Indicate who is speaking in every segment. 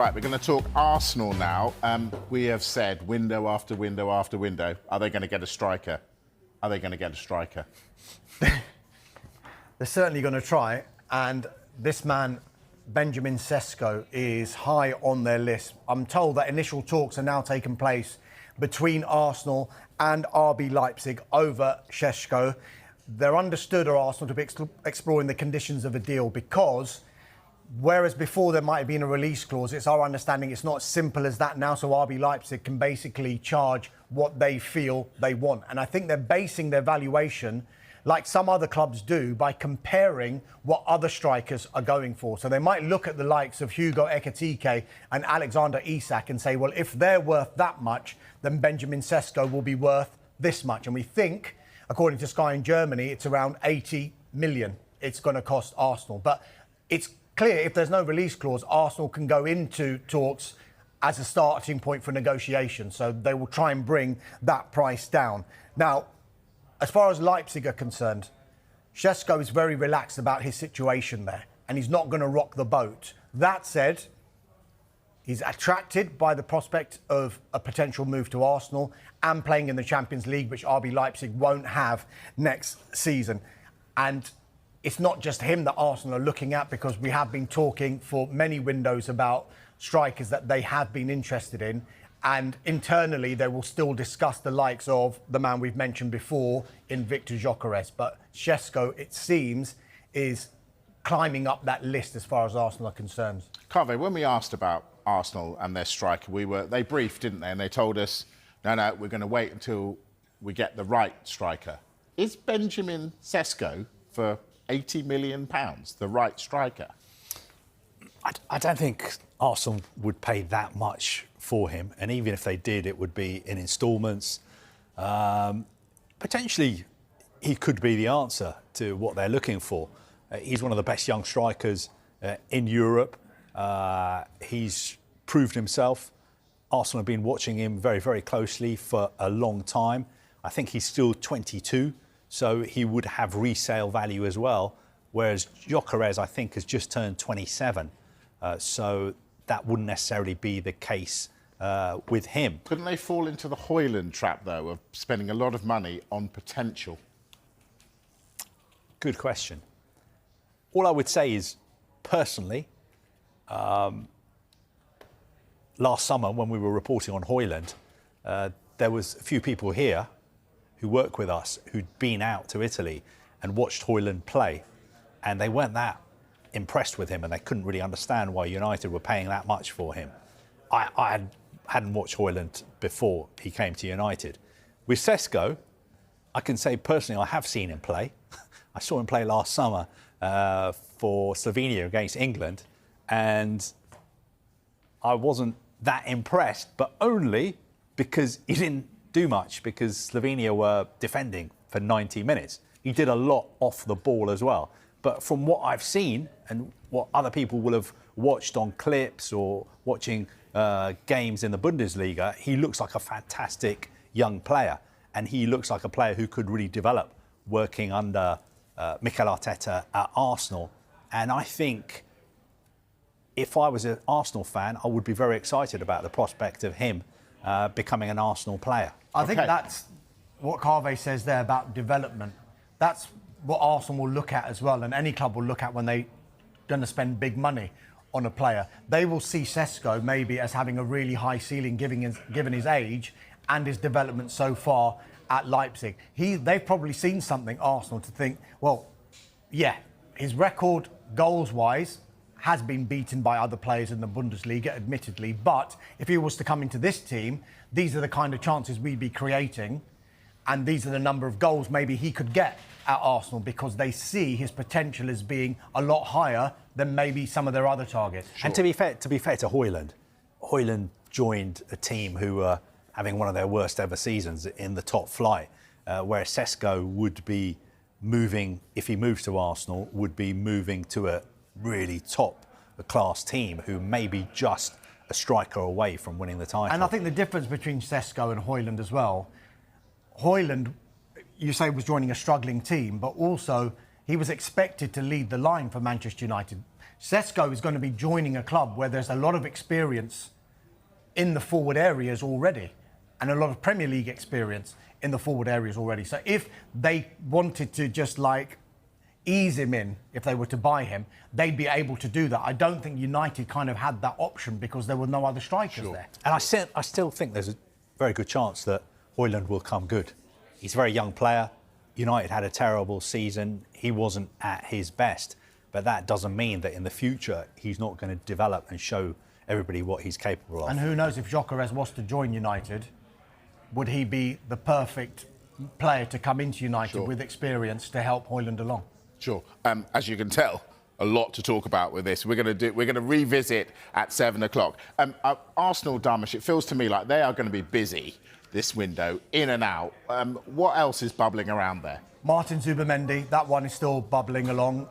Speaker 1: Right, we're going to talk Arsenal now. We have said window after window after window. Are they going to get a striker? Are they going to get a striker?
Speaker 2: They're certainly going to try. And this man, Benjamin Sesko, is high on their list. I'm told that initial talks are now taking place between Arsenal and RB Leipzig over Šeško. They're understood, are Arsenal, to be exploring the conditions of a deal because whereas before there might have been a release clause, it's our understanding it's not as simple as that now. So RB Leipzig can basically charge what they feel they want. And I think they're basing their valuation, like some other clubs do, by comparing what other strikers are going for. So they might look at the likes of Hugo Ekitike and Alexander Isak and say, well, if they're worth that much, then Benjamin Sesko will be worth this much. And we think, according to Sky in Germany, it's around 80 million it's going to cost Arsenal. But it's clear if there's no release clause, Arsenal can go into talks as a starting point for negotiation. So they will try and bring that price down. Now, as far as Leipzig are concerned, Šeško is very relaxed about his situation there, and he's not going to rock the boat. That said, he's attracted by the prospect of a potential move to Arsenal and playing in the Champions League, which RB Leipzig won't have next season. And it's not just him that Arsenal are looking at, because we have been talking for many windows about strikers that they have been interested in. And internally, they will still discuss the likes of the man we've mentioned before in Victor Gyökeres. But Šeško, it seems, is climbing up that list as far as Arsenal are concerned.
Speaker 1: Carve, when we asked about Arsenal and their striker, they briefed, didn't they? And they told us, no, we're going to wait until we get the right striker. Is Benjamin Sesko for £80 million the right striker?
Speaker 3: I don't think Arsenal would pay that much for him, and even if they did, it would be in instalments. Potentially, he could be the answer to what they're looking for. He's one of the best young strikers in Europe. He's proved himself. Arsenal have been watching him very, very closely for a long time. I think he's still 22, so he would have resale value as well, whereas Gyökeres, I think, has just turned 27. So that wouldn't necessarily be the case with him.
Speaker 1: Couldn't they fall into the Højlund trap, though, of spending a lot of money on potential?
Speaker 3: Good question. All I would say is, personally, last summer when we were reporting on Højlund, there was a few people here who work with us who'd been out to Italy and watched Højlund play, and they weren't that impressed with him, and they couldn't really understand why United were paying that much for him. I hadn't watched Højlund before he came to United. With Sesko, I can say personally I have seen him play. I saw him play last summer for Slovenia against England, and I wasn't that impressed, but only because he didn't do much, because Slovenia were defending for 90 minutes. He did a lot off the ball as well. But from what I've seen and what other people will have watched on clips or watching games in the Bundesliga, he looks like a fantastic young player. And he looks like a player who could really develop working under Mikel Arteta at Arsenal. And I think if I was an Arsenal fan, I would be very excited about the prospect of him becoming an Arsenal player.
Speaker 2: I think that's what Carve says there about development. That's what Arsenal will look at as well, and any club will look at when they're going to spend big money on a player. They will see Sesko maybe as having a really high ceiling, given his age and his development so far at Leipzig. They've probably seen something, Arsenal, to think, well, yeah, his record goals-wise has been beaten by other players in the Bundesliga, admittedly, but if he was to come into this team, these are the kind of chances we'd be creating, and these are the number of goals maybe he could get at Arsenal, because they see his potential as being a lot higher than maybe some of their other targets.
Speaker 3: Sure. And to be fair to Højlund joined a team who were having one of their worst ever seasons in the top flight, whereas Sesko would be moving, if he moves to Arsenal, would be moving to a really top class team who may be just a striker away from winning the title.
Speaker 2: And I think the difference between Sesko and Højlund as well, Højlund, you say, was joining a struggling team, but also he was expected to lead the line for Manchester United. Sesko is going to be joining a club where there's a lot of experience in the forward areas already, and a lot of Premier League experience in the forward areas already. So if they wanted to just like ease him in, if they were to buy him, they'd be able to do that. I don't think United kind of had that option because there were no other strikers there.
Speaker 3: And I still think there's a very good chance that Højlund will come good. He's a very young player. United had a terrible season. He wasn't at his best. But that doesn't mean that in the future he's not going to develop and show everybody what he's capable of.
Speaker 2: And who knows, if Gyökeres was to join United, would he be the perfect player to come into United with experience to help Højlund along?
Speaker 1: Sure. As you can tell, a lot to talk about with this. We're going to revisit at 7 o'clock. Arsenal, Dharmesh, it feels to me like they are going to be busy this window, in and out. What else is bubbling around there?
Speaker 2: Martin Zubimendi, that one is still bubbling along.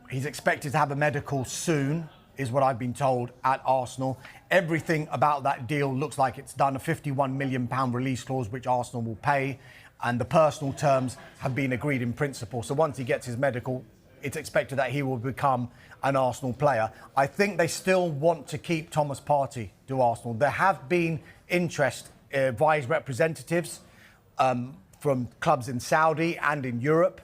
Speaker 2: He's expected to have a medical soon, is what I've been told, at Arsenal. Everything about that deal looks like it's done. A £51 million release clause, which Arsenal will pay, and the personal terms have been agreed in principle. So once he gets his medical, it's expected that he will become an Arsenal player. I think they still want to keep Thomas Partey to Arsenal. There have been interest via his representatives from clubs in Saudi and in Europe,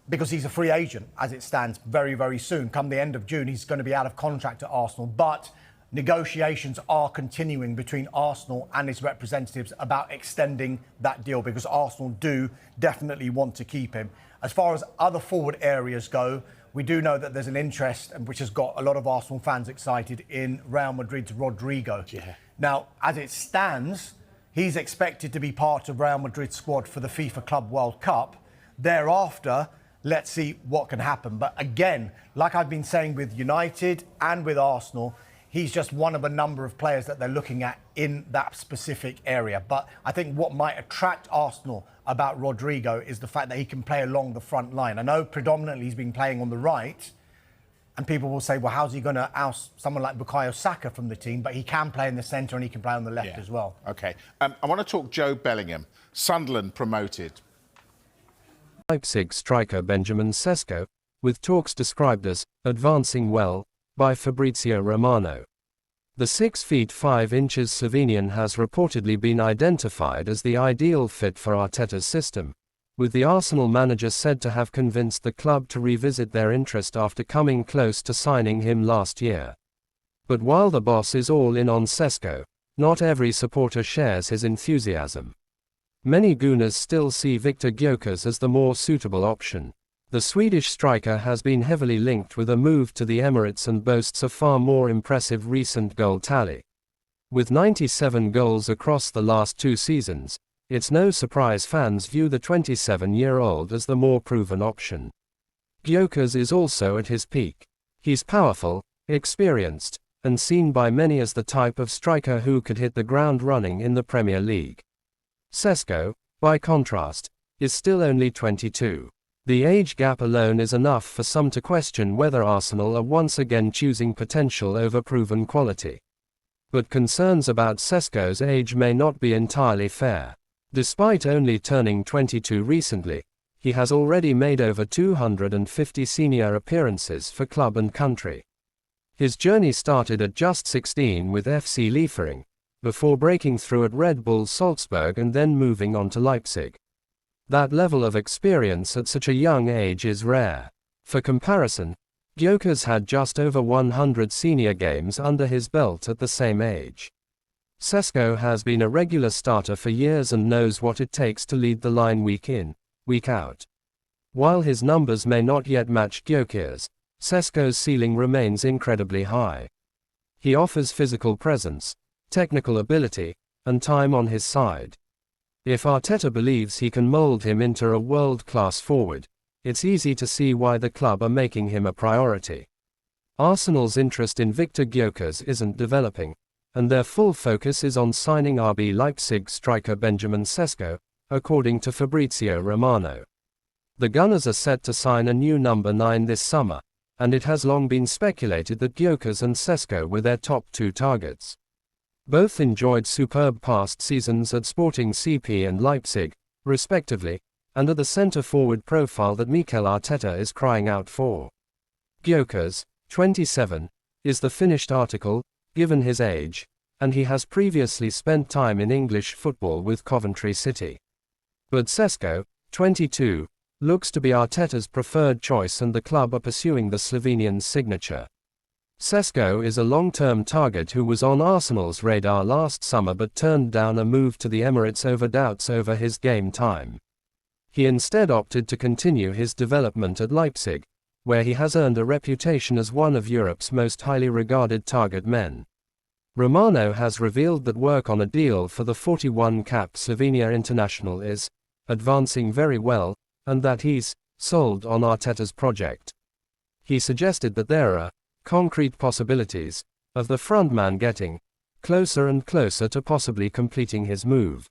Speaker 2: because he's a free agent as it stands very, very soon. Come the end of June, he's going to be out of contract at Arsenal. But negotiations are continuing between Arsenal and his representatives about extending that deal, because Arsenal do definitely want to keep him. As far as other forward areas go, we do know that there's an interest, which has got a lot of Arsenal fans excited, in Real Madrid's Rodrigo.
Speaker 1: Yeah.
Speaker 2: Now, as it stands, he's expected to be part of Real Madrid's squad for the FIFA Club World Cup. Thereafter, let's see what can happen. But again, like I've been saying with United and with Arsenal, he's just one of a number of players that they're looking at in that specific area. But I think what might attract Arsenal about Rodrigo is the fact that he can play along the front line. I know predominantly he's been playing on the right, and people will say, well, how's he going to oust someone like Bukayo Saka from the team? But he can play in the centre and he can play on the left as well.
Speaker 1: OK. I want to talk Joe Bellingham. Sunderland promoted.
Speaker 4: Leipzig striker Benjamin Sesko, with talks described as advancing well by Fabrizio Romano. The 6 feet 5 inches Slovenian has reportedly been identified as the ideal fit for Arteta's system, with the Arsenal manager said to have convinced the club to revisit their interest after coming close to signing him last year. But while the boss is all in on Sesko, not every supporter shares his enthusiasm. Many Gunners still see Viktor Gyökeres as the more suitable option. The Swedish striker has been heavily linked with a move to the Emirates and boasts a far more impressive recent goal tally. With 97 goals across the last 2 seasons, it's no surprise fans view the 27-year-old as the more proven option. Gyökeres is also at his peak. He's powerful, experienced, and seen by many as the type of striker who could hit the ground running in the Premier League. Sesko, by contrast, is still only 22. The age gap alone is enough for some to question whether Arsenal are once again choosing potential over proven quality. But concerns about Sesko's age may not be entirely fair. Despite only turning 22 recently, he has already made over 250 senior appearances for club and country. His journey started at just 16 with FC Liefering, before breaking through at Red Bull Salzburg and then moving on to Leipzig. That level of experience at such a young age is rare. For comparison, Gyökeres had just over 100 senior games under his belt at the same age. Sesko has been a regular starter for years and knows what it takes to lead the line week in, week out. While his numbers may not yet match Gyökeres, Sesko's ceiling remains incredibly high. He offers physical presence, technical ability, and time on his side. If Arteta believes he can mould him into a world-class forward, it's easy to see why the club are making him a priority. Arsenal's interest in Viktor Gyökeres isn't developing, and their full focus is on signing RB Leipzig striker Benjamin Sesko, according to Fabrizio Romano. The Gunners are set to sign a new number 9 this summer, and it has long been speculated that Gyökeres and Sesko were their top 2 targets. Both enjoyed superb past seasons at Sporting CP and Leipzig, respectively, and are the centre-forward profile that Mikel Arteta is crying out for. Gyökeres, 27, is the finished article, given his age, and he has previously spent time in English football with Coventry City. But Sesko, 22, looks to be Arteta's preferred choice, and the club are pursuing the Slovenian's signature. Sesko is a long-term target who was on Arsenal's radar last summer but turned down a move to the Emirates over doubts over his game time. He instead opted to continue his development at Leipzig, where he has earned a reputation as one of Europe's most highly regarded target men. Romano has revealed that work on a deal for the 41-cap Slovenia international is advancing very well, and that he's sold on Arteta's project. He suggested that there are concrete possibilities of the frontman getting closer and closer to possibly completing his move.